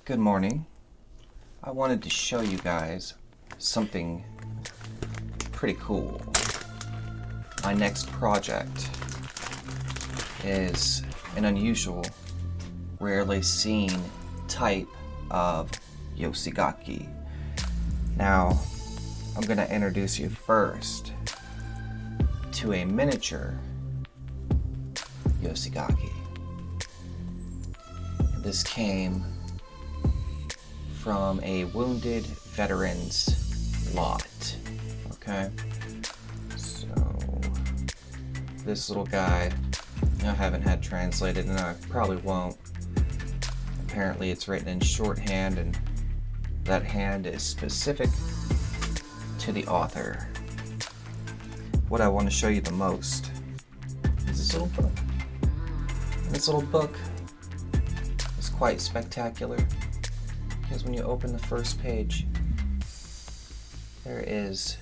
Good morning. I wanted to show you guys something pretty cool. My next project is an unusual, rarely seen type of Yosegaki. Now, I'm going to introduce you first to a miniature Yosegaki. This came from a wounded veterans lot. Okay, so this little guy I haven't had translated, and I probably won't. Apparently it's written in shorthand, and that hand is specific to the author. What I want to show you the most is this little book. This little book is quite spectacular, because when you open the first page, there is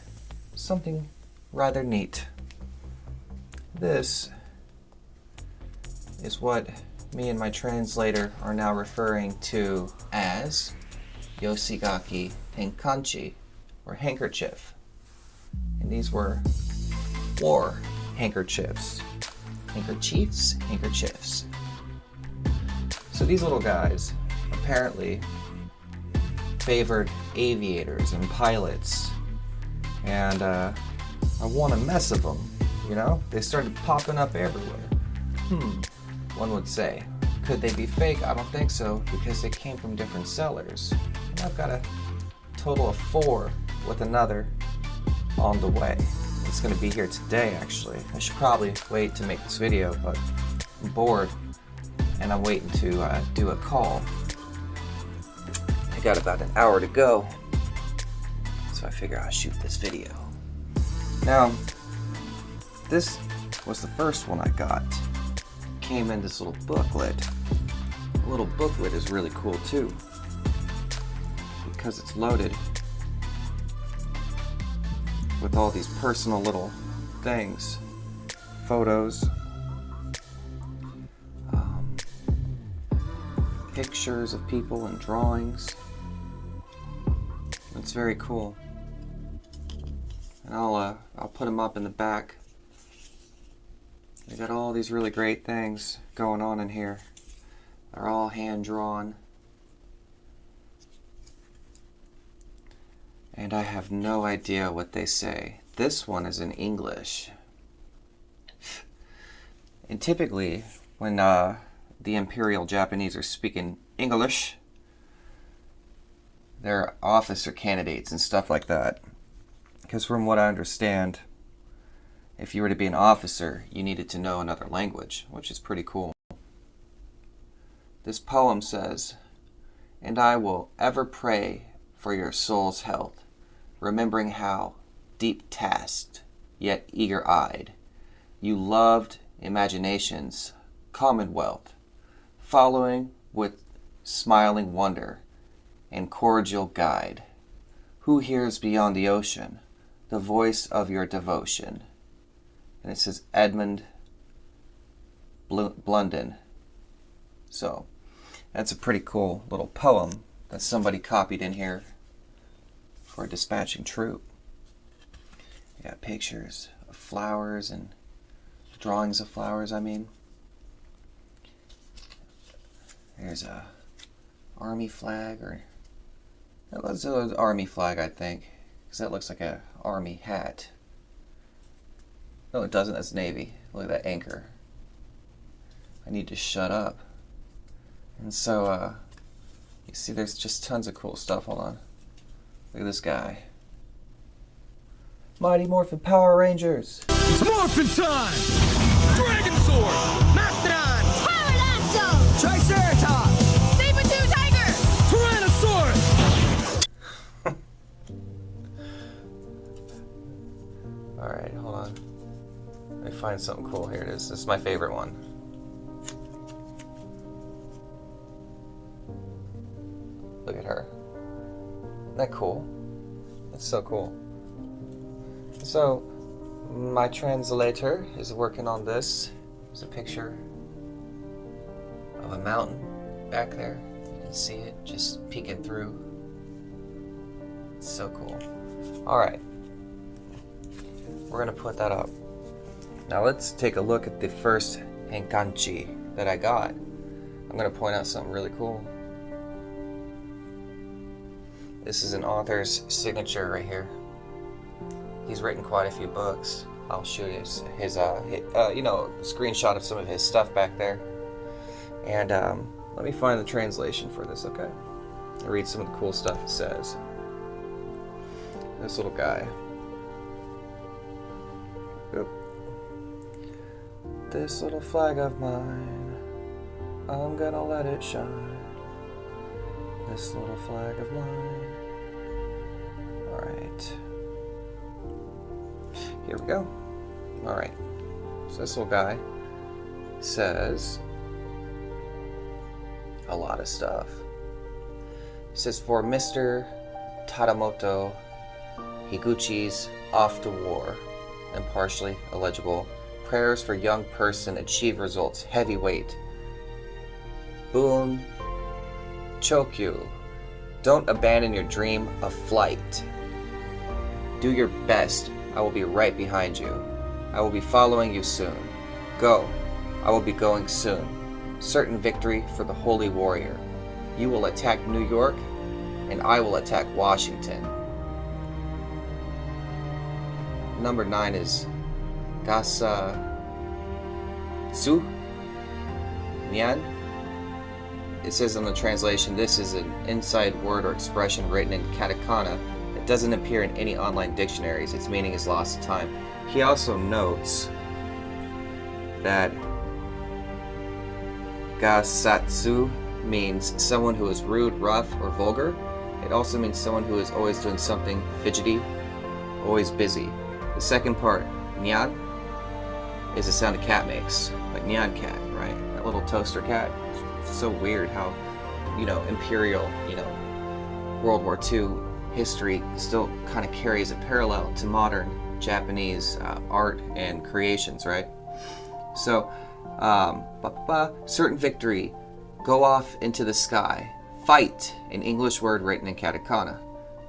something rather neat. This is what me and my translator are now referring to as Yosegaki Hankanchi, or handkerchief. And these were war handkerchiefs. Handkerchiefs? Handkerchiefs. So these little guys apparently favored aviators and pilots, and I want a mess of them, you know? They started popping up everywhere. One would say. Could they be fake? I don't think so, because they came from different sellers. And I've got a total of 4 with another on the way. It's gonna be here today, actually. I should probably wait to make this video, but I'm bored, and I'm waiting to do a call. I got about an hour to go, so I figure I'll shoot this video. Now, this was the first one I got. Came in this little booklet. The little booklet is really cool too, because it's loaded with all these personal little things, photos, pictures of people and drawings. It's very cool, and I'll put them up in the back. They got all these really great things going on in here. They're all hand drawn, and I have no idea what they say. This one is in English, and typically when the Imperial Japanese are speaking English, they're officer candidates and stuff like that. Because from what I understand, if you were to be an officer, you needed to know another language, which is pretty cool. This poem says, "And I will ever pray for your soul's health, remembering how, deep-tasked, yet eager-eyed, you loved imagination's commonwealth, following with smiling wonder and cordial guide. Who hears beyond the ocean the voice of your devotion?" And it says Edmund Blunden. So that's a pretty cool little poem that somebody copied in here for a dispatching troop. You got pictures of flowers and drawings of flowers, I mean. There's a army flag, or that's an army flag, I think, because that looks like a army hat. No, it doesn't. That's Navy. Look at that anchor. I need to shut up. And so, you see there's just tons of cool stuff. Hold on. Look at this guy. Mighty Morphin Power Rangers. It's Morphin time! Dragon Sword! Mastodon! Pterodactyl! Triceratops! Saber-tooth tiger! Tyrannosaurus! Alright, hold on. Let me find something cool. Here it is. This is my favorite one. Look at her. Isn't that cool? That's so cool. So, my translator is working on this. There's a picture of a mountain back there. You You can see it just peeking through. It's so cool. Alright. We're gonna put that up. Now let's take a look at the first Hankanchi that I got. I'm gonna point out something really cool. This is an author's signature right here. He's written quite a few books. I'll show you his screenshot of some of his stuff back there. And let me find the translation for this, okay? I'll read some of the cool stuff it says. This little guy. Oop. This little flag of mine, I'm gonna let it shine. This little flag of mine. Alright. Here we go. Alright. So this little guy says a lot of stuff. It says, for Mr. Tadamoto Higuchi's off to war, and partially illegible. Prayers for young person achieve results. Heavyweight. Boon Chokyu. Don't abandon your dream of flight. Do your best. I will be right behind you. I will be following you soon. Go. I will be going soon. Certain victory for the Holy Warrior. You will attack New York, and I will attack Washington. Number 9 is Gasa Tsu Nyan. It says in the translation, this is an inside word or expression written in katakana. It doesn't appear in any online dictionaries. Its meaning is lost to time. He also notes that Gasatsu means someone who is rude, rough, or vulgar. It also means someone who is always doing something fidgety, always busy. The second part, nyan, is the sound a cat makes, like nyan cat, right? That little toaster cat. It's so weird how, imperial, World War II history still kind of carries a parallel to modern Japanese art and creations, right? So, certain victory, go off into the sky, fight, an English word written in katakana.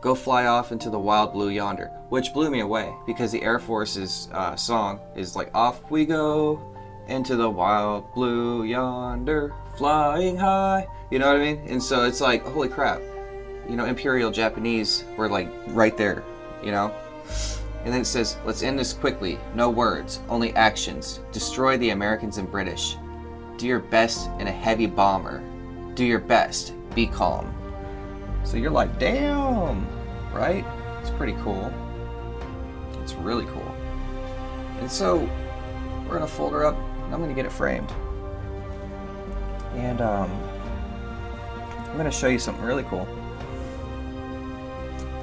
Go fly off into the wild blue yonder, which blew me away because the Air Force's song is like, off we go into the wild blue yonder, flying high. You know what I mean? And so it's like, holy crap. Imperial Japanese were like right there, And then it says, let's end this quickly. No words, only actions. Destroy the Americans and British. Do your best in a heavy bomber. Do your best. Be calm. So you're like, damn, right? It's pretty cool. It's really cool. And so we're gonna fold her up and I'm gonna get it framed. And I'm gonna show you something really cool.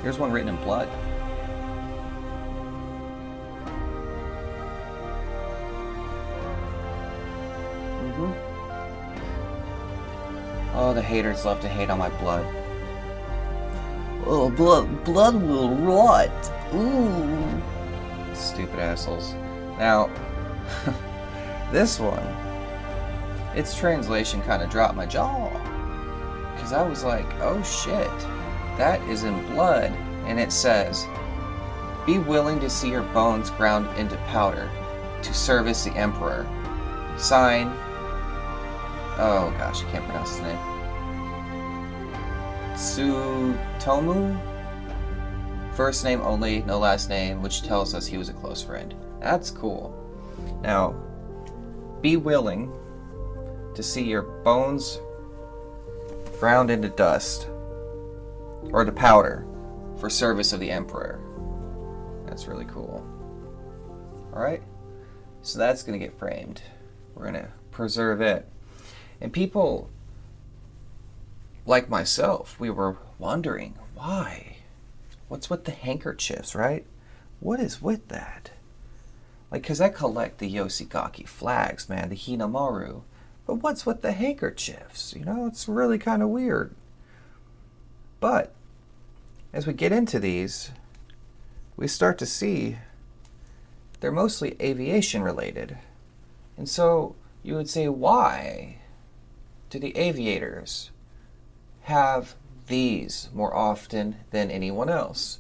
Here's one written in blood. Oh, the haters love to hate on my blood. Oh, blood will rot. Ooh. Stupid assholes. Now, this one, its translation kind of dropped my jaw. Because I was like, oh shit, that is in blood. And it says, be willing to see your bones ground into powder to service the emperor. Sign, oh gosh, I can't pronounce his name. Tsutomu? First name only, no last name, which tells us he was a close friend. That's cool. Now, be willing to see your bones ground into dust, or to powder, for service of the emperor. That's really cool. Alright? So that's going to get framed. We're going to preserve it. And people like myself, we were wondering, why? What's with the handkerchiefs, right? What is with that? Like, because I collect the Yosegaki flags, man, the Hinamaru. But what's with the handkerchiefs? It's really kind of weird. But as we get into these, we start to see they're mostly aviation related. And so you would say, why do the aviators have these more often than anyone else.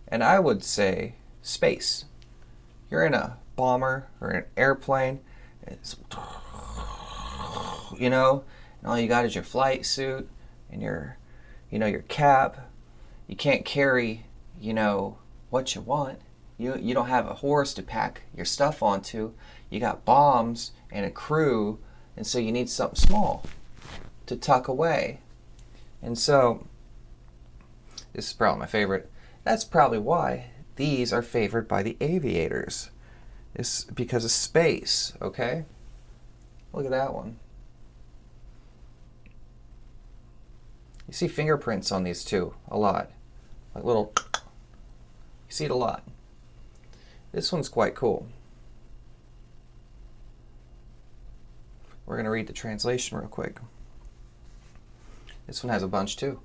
And I would say space. You're in a bomber or an airplane, it's, and all you got is your flight suit and your cap. You can't carry, what you want. You don't have a horse to pack your stuff onto. You got bombs and a crew, and so you need something small to tuck away. And so, this is probably my favorite. That's probably why these are favored by the aviators. It's because of space, okay? Look at that one. You see fingerprints on these too, a lot. Like little, you see it a lot. This one's quite cool. We're going to read the translation real quick. This one has a bunch too.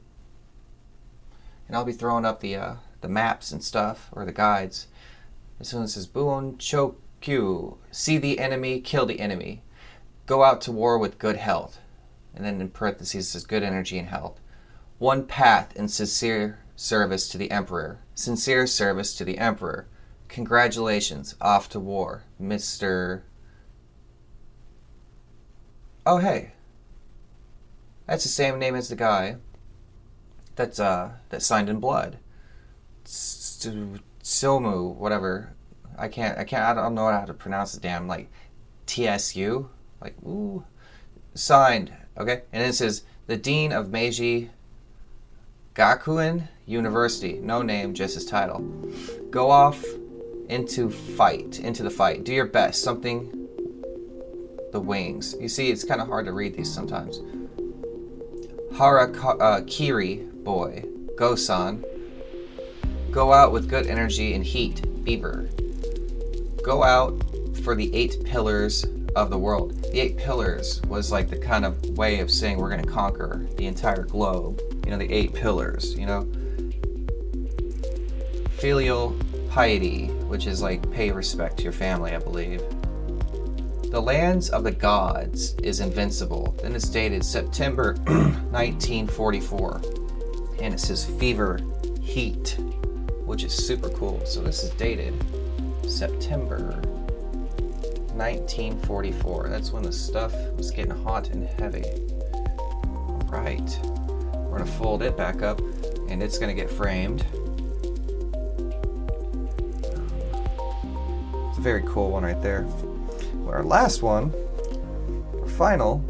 And I'll be throwing up the maps and stuff, or the guides. This one says, Buon Chokyu, see the enemy, kill the enemy. Go out to war with good health. And then in parentheses it says good energy and health. One path in sincere service to the Emperor. Sincere service to the Emperor. Congratulations, off to war, Mr. Oh, hey. That's the same name as the guy that signed in blood. Somu, whatever. I don't know how to pronounce the damn, like, TSU. Like, ooh. Signed, okay? And it says, the Dean of Meiji Gakuen University. No name, just his title. Go off into the fight. Do your best. Something. The wings. You see, it's kind of hard to read these sometimes. Harakiri boy. Go-san. Go out with good energy and heat. Fever. Go out for the 8 pillars of the world. The 8 pillars was like the kind of way of saying we're going to conquer the entire globe. The 8 pillars, Filial piety, which is like pay respect to your family, I believe. The lands of the gods is invincible. Then it's dated September 1944. And it says fever, heat, which is super cool. So this is dated September 1944. That's when the stuff was getting hot and heavy. Right. We're going to fold it back up, and it's going to get framed. It's a very cool one right there. Well, our last one, our final,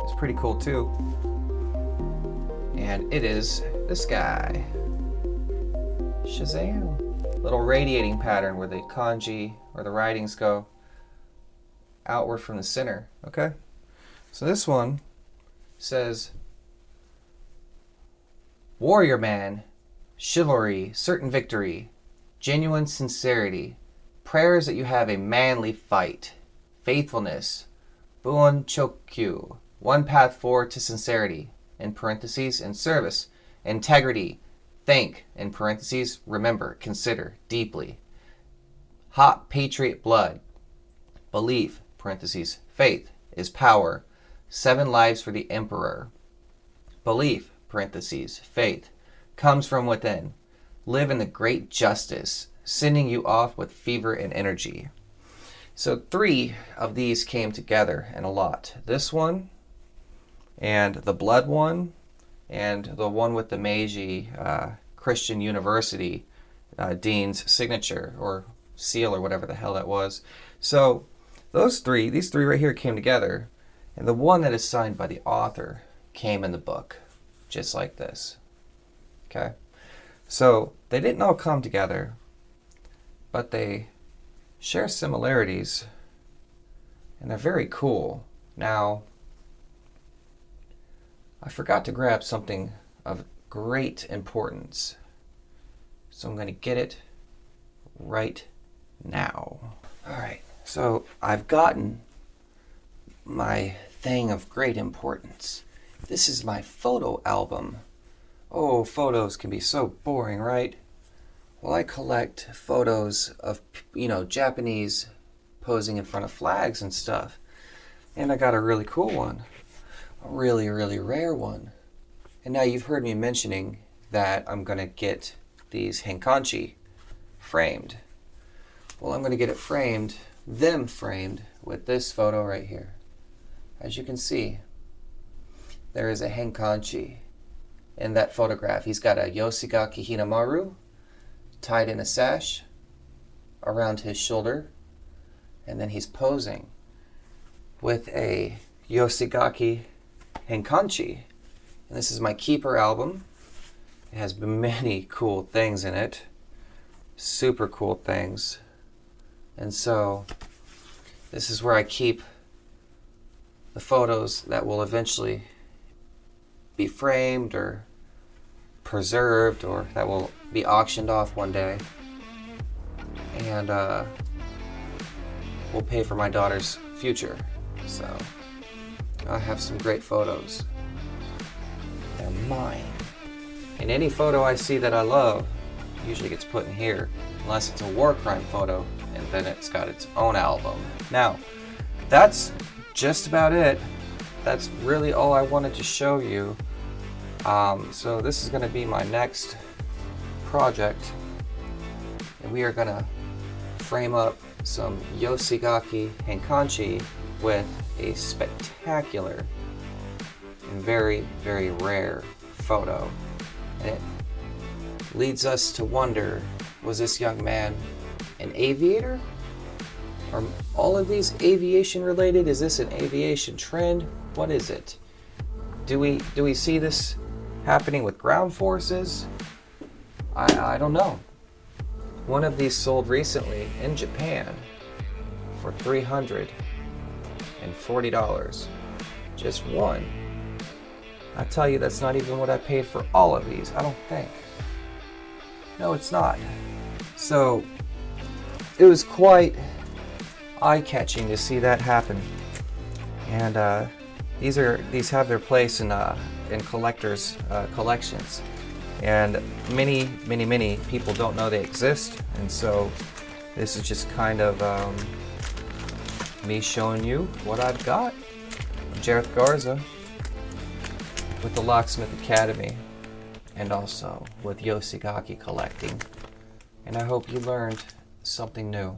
is pretty cool too. And it is this guy. Shazam. Little radiating pattern where the kanji, or the writings go outward from the center. Okay? So this one says, warrior man, chivalry, certain victory, genuine sincerity, prayers that you have a manly fight, faithfulness, buon chokyu, one path forward to sincerity, in parentheses, and service, integrity, think, in parentheses, remember, consider, deeply, hot patriot blood, belief, parentheses, faith, is power, 7 lives for the Emperor. Belief, parentheses, faith, comes from within. Live in the great justice, sending you off with fever and energy. So 3 of these came together in a lot. This one, and the blood one, and the one with the Meiji Christian University dean's signature, or seal, or whatever the hell that was. So these 3 right here came together. And the one that is signed by the author came in the book, just like this. Okay? So they didn't all come together, but they share similarities, and they're very cool. Now, I forgot to grab something of great importance, so I'm going to get it right now. All right, so I've gotten my thing of great importance. This is my photo album. Oh, photos can be so boring, right? Well, I collect photos of, Japanese posing in front of flags and stuff. And I got a really cool one. a really, really rare one. And now you've heard me mentioning that I'm going to get these Hankanchi framed. Well, I'm going to get it framed, them framed, with this photo right here. As you can see, there is a Hankanchi in that photograph. He's got a Yosegaki Hinamaru tied in a sash around his shoulder, and then he's posing with a Yosegaki Hankanchi. And this is my Keeper album. It has many cool things in it, super cool things. And so this is where I keep the photos that will eventually be framed or preserved, or that will be auctioned off one day. And will pay for my daughter's future. So I have some great photos. They're mine. And any photo I see that I love usually gets put in here, unless it's a war crime photo, and then it's got its own album. Now, that's just about it. That's really all I wanted to show you. So this is going to be my next project, and we are going to frame up some Yosegaki Hankanchi with a spectacular and very, very rare photo. And it leads us to wonder, was this young man an aviator? Are all of these aviation related? Is this an aviation trend? What is it? Do we see this happening with ground forces? I don't know. One of these sold recently in Japan for $340. Just one. I tell you, that's not even what I paid for all of these, I don't think. No, it's not. So it was quite eye-catching to see that happen. And these have their place in collectors' collections. And many people don't know they exist. And so this is just kind of me showing you what I've got. I'm Jareth Garza with the Locksmith Academy, and also with Yosegaki Collecting. And I hope you learned something new.